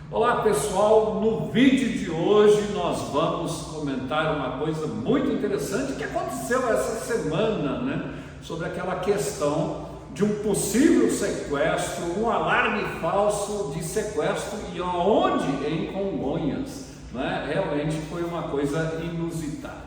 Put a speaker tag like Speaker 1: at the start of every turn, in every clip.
Speaker 1: Olá pessoal, no vídeo de hoje nós vamos comentar uma coisa muito interessante que aconteceu essa semana, sobre aquela questão de um possível sequestro, um alarme falso de sequestro e aonde? Em Congonhas, Realmente foi uma coisa inusitada.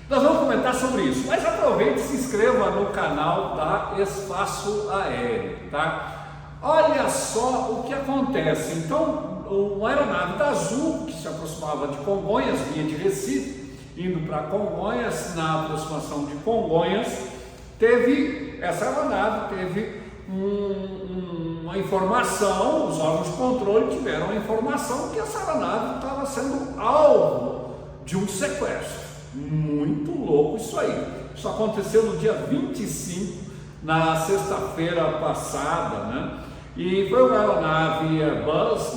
Speaker 1: Nós vamos comentar sobre isso, mas aproveite e se inscreva no canal da Espaço Aéreo, tá? Olha só o que acontece. Então, uma aeronave da Azul, que se aproximava de Congonhas, vinha de Recife, indo para Congonhas, na aproximação de Congonhas, essa aeronave teve uma informação, os órgãos de controle tiveram a informação que essa aeronave estava sendo alvo de um sequestro. Muito louco isso aí. Isso aconteceu no dia 25, na sexta-feira passada, E foi uma aeronave Airbus,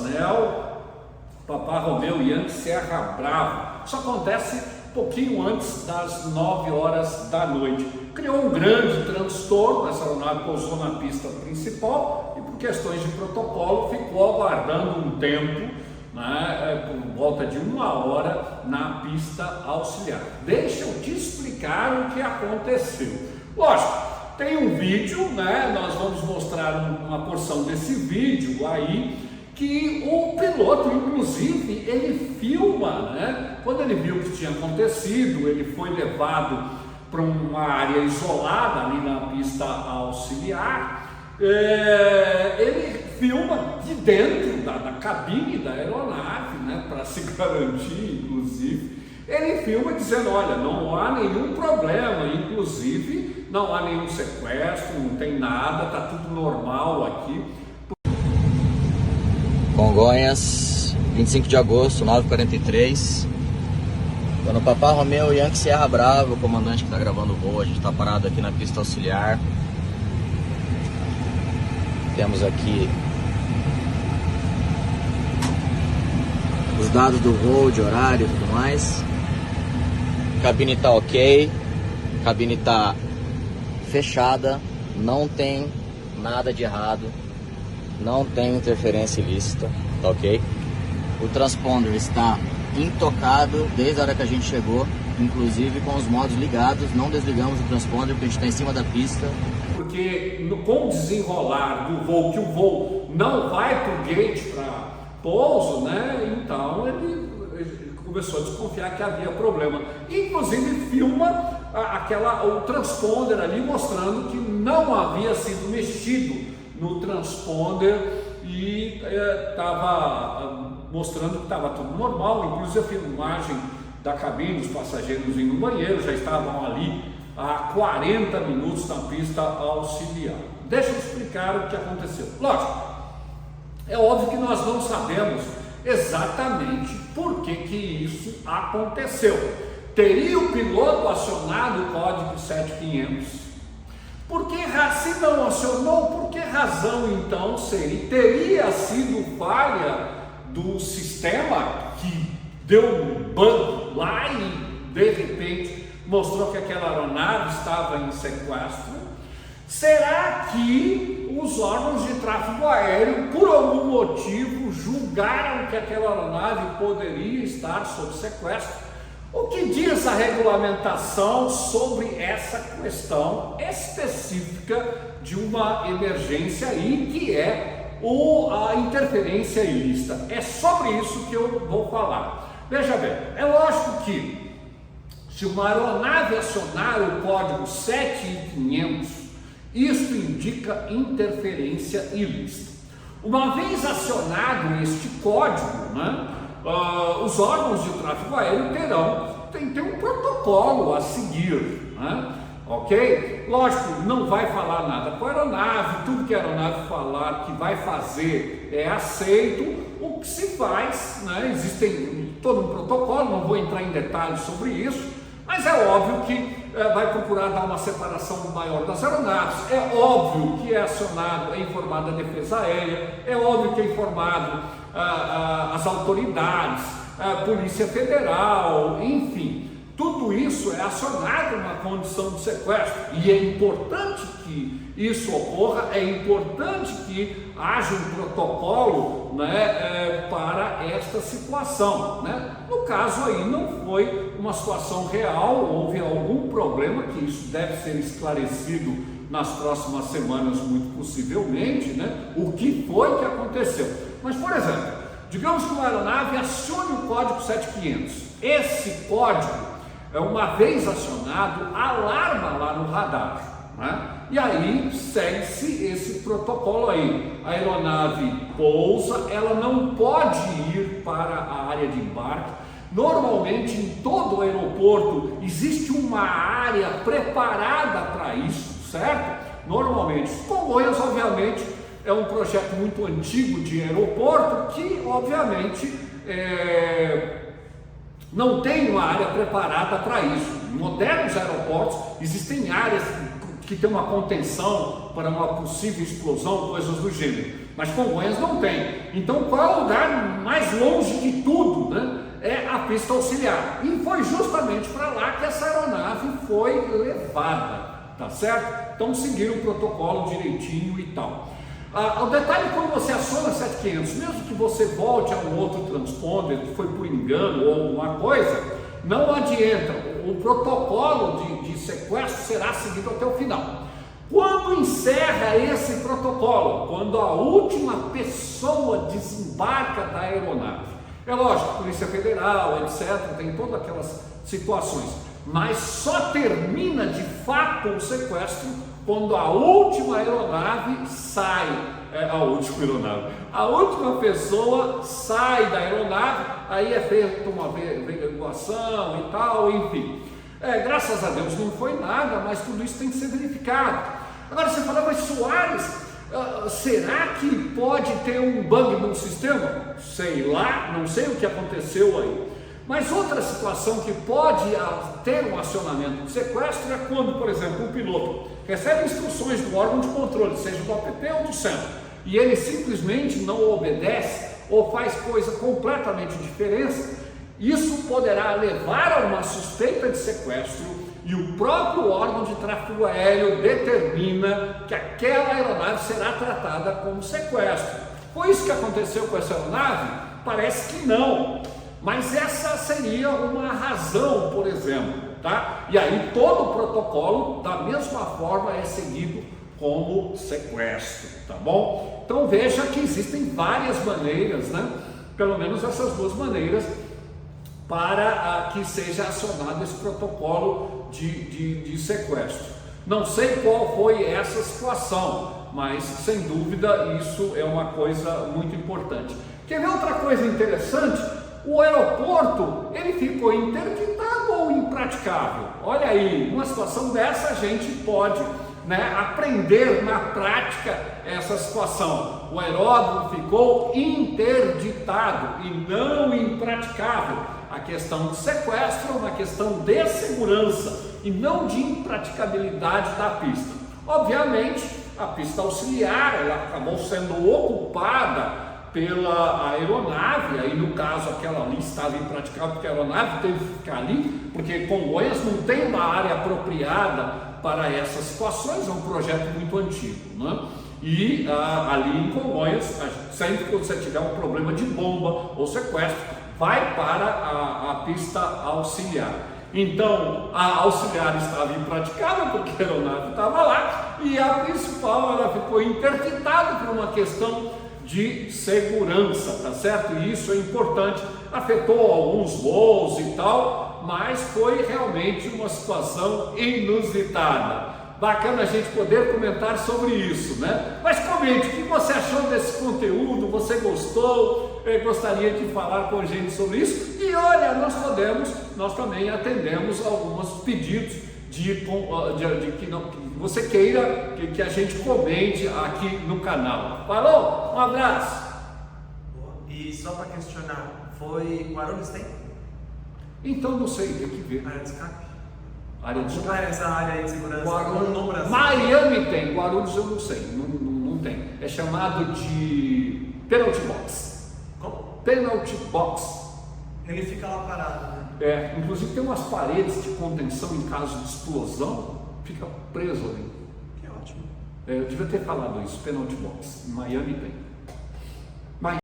Speaker 1: Papa Romeo Yankee Serra Bravo. Isso acontece um pouquinho antes das 9 horas da noite. Criou um grande transtorno, essa aeronave pousou na pista principal e por questões de protocolo ficou aguardando um tempo, por volta de 1 hora na pista auxiliar. Deixa eu te explicar o que aconteceu. Lógico, tem um vídeo, nós vamos mostrar uma porção desse vídeo aí, que o piloto, inclusive, ele filma, quando ele viu o que tinha acontecido, ele foi levado para uma área isolada ali na pista auxiliar, ele filma de dentro da cabine da aeronave, para se garantir, inclusive. Ele filma dizendo, olha, não há nenhum problema, inclusive não há nenhum sequestro, não tem nada, está tudo normal aqui.
Speaker 2: Congonhas, 25 de agosto, 9h43. Estou no Papa Romeo Yankee Serra Bravo, o comandante que está gravando o voo. A gente está parado aqui na pista auxiliar. Temos aqui os dados do voo, de horário e tudo mais. Cabine está ok, cabine está fechada, não tem nada de errado, não tem interferência ilícita, tá ok? O transponder está intocado desde a hora que a gente chegou, inclusive com os modos ligados, não desligamos o transponder porque a gente está em cima da pista.
Speaker 1: Porque com o desenrolar do voo, que o voo não vai para o gate para pouso, então ele começou a desconfiar que havia problema. Inclusive filma o transponder ali mostrando que não havia sido mexido no transponder e estava mostrando que estava tudo normal. Inclusive a filmagem da cabine, os passageiros indo no banheiro, já estavam ali há 40 minutos na pista auxiliar. Deixa eu explicar o que aconteceu. Lógico, é óbvio que nós não sabemos exatamente por que isso aconteceu. Teria o piloto acionado o código 7500? Se não acionou, por que razão então teria sido falha do sistema que deu um bug lá e de repente mostrou que aquela aeronave estava em sequestro? Será que os órgãos de tráfego aéreo, por algum motivo, julgaram que aquela aeronave poderia estar sob sequestro? O que diz a regulamentação sobre essa questão específica de uma emergência aí, que é a interferência ilícita? É sobre isso que eu vou falar. Veja bem, é lógico que se uma aeronave acionar o código 7500, isso indica interferência ilícita. Uma vez acionado este código, os órgãos de tráfego aéreo tem que ter um protocolo a seguir, ok? Lógico, não vai falar nada com a aeronave, tudo que a aeronave falar que vai fazer é aceito. O que se faz, existe todo um protocolo, não vou entrar em detalhes sobre isso, mas é óbvio que vai procurar dar uma separação maior das aeronaves, é óbvio que é informado a defesa aérea, é óbvio que é informado as autoridades, a Polícia Federal, enfim, tudo isso é acionado na condição de sequestro e é importante que isso ocorra, é importante que haja um protocolo para esta situação, né? No caso aí não foi uma situação real, houve algum problema, que isso deve ser esclarecido nas próximas semanas, muito possivelmente, né? O que foi que aconteceu. Mas, por exemplo, digamos que uma aeronave acione o código 7500. Esse código, uma vez acionado, alarma lá no radar, né? E aí segue-se esse protocolo aí. A aeronave pousa, ela não pode ir para a área de embarque. Normalmente em todo o aeroporto existe uma área preparada para isso, certo? Normalmente. Congonhas, obviamente, é um projeto muito antigo de aeroporto que, obviamente, não tem uma área preparada para isso. Em modernos aeroportos existem áreas que tem uma contenção para uma possível explosão, coisas do gênero, mas Congonhas não tem. Então, qual é o lugar mais longe de tudo, né? É a pista auxiliar, e foi justamente para lá que essa aeronave foi levada, tá certo? Então seguiram o protocolo direitinho e tal. O detalhe, quando você aciona 7500, mesmo que você volte a um outro transponder que foi por engano ou alguma coisa, não adianta. O protocolo de sequestro será seguido até o final. Quando encerra esse protocolo? Quando a última pessoa desembarca da aeronave. É lógico, Polícia Federal, etc., tem todas aquelas situações, mas só termina de fato o sequestro quando a última aeronave sai. A última pessoa sai da aeronave, aí é feita uma averiguação e tal, enfim. Graças a Deus não foi nada, mas tudo isso tem que ser verificado. Agora você fala, mas Soares, será que pode ter um bug no sistema? Sei lá, não sei o que aconteceu aí. Mas outra situação que pode ter um acionamento de sequestro é quando, por exemplo, o piloto recebe instruções do órgão de controle, seja do APP ou do centro, e ele simplesmente não obedece ou faz coisa completamente diferente. Isso poderá levar a uma suspeita de sequestro e o próprio órgão de tráfego aéreo determina que aquela aeronave será tratada como sequestro. Foi isso que aconteceu com essa aeronave? Parece que não, mas essa seria uma razão, por exemplo, tá? E aí todo o protocolo da mesma forma é seguido como sequestro, tá bom? Então veja que existem várias maneiras, né? Pelo menos essas duas maneiras para que seja acionado esse protocolo de sequestro. Não sei qual foi essa situação, mas sem dúvida isso é uma coisa muito importante. Quer ver outra coisa interessante? O aeroporto, ele ficou interditado ou impraticável? Olha aí, numa situação dessa a gente pode, né, aprender na prática essa situação. O aeródromo ficou interditado e não impraticável. A questão de sequestro é uma questão de segurança e não de impraticabilidade da pista. Obviamente, a pista auxiliar ela acabou sendo ocupada pela aeronave, aí no caso aquela ali estava impraticável porque a aeronave teve que ficar ali, porque Congonhas não tem uma área apropriada para essas situações, é um projeto muito antigo, né? E ali em Congonhas, sempre que você tiver um problema de bomba ou sequestro, vai para a pista auxiliar. Então a auxiliar estava impraticável porque a aeronave estava lá e a principal ela ficou interditada por uma questão de segurança, tá certo? E isso é importante, afetou alguns voos e tal, mas foi realmente uma situação inusitada. Bacana a gente poder comentar sobre isso, né? Mas comente, o que você achou desse conteúdo? Você gostou? Gostaria de falar com a gente sobre isso? E olha, nós também atendemos alguns pedidos de que você queira que a gente comente aqui no canal. Falou? Um abraço!
Speaker 3: E só para questionar, foi Guarulhos tem?
Speaker 1: Então não sei, tem que ver.
Speaker 3: Área de escape?
Speaker 1: Área de
Speaker 3: Como é essa área de segurança no Brasil?
Speaker 1: Miami tem, Guarulhos eu não sei, não tem. É chamado de penalty box.
Speaker 3: Como?
Speaker 1: Penalty box.
Speaker 3: Ele fica lá parado, né?
Speaker 1: Inclusive tem umas paredes de contenção em caso de explosão, fica preso ali.
Speaker 3: Que ótimo.
Speaker 1: Eu devia ter falado isso, penalty box. Em Miami tem.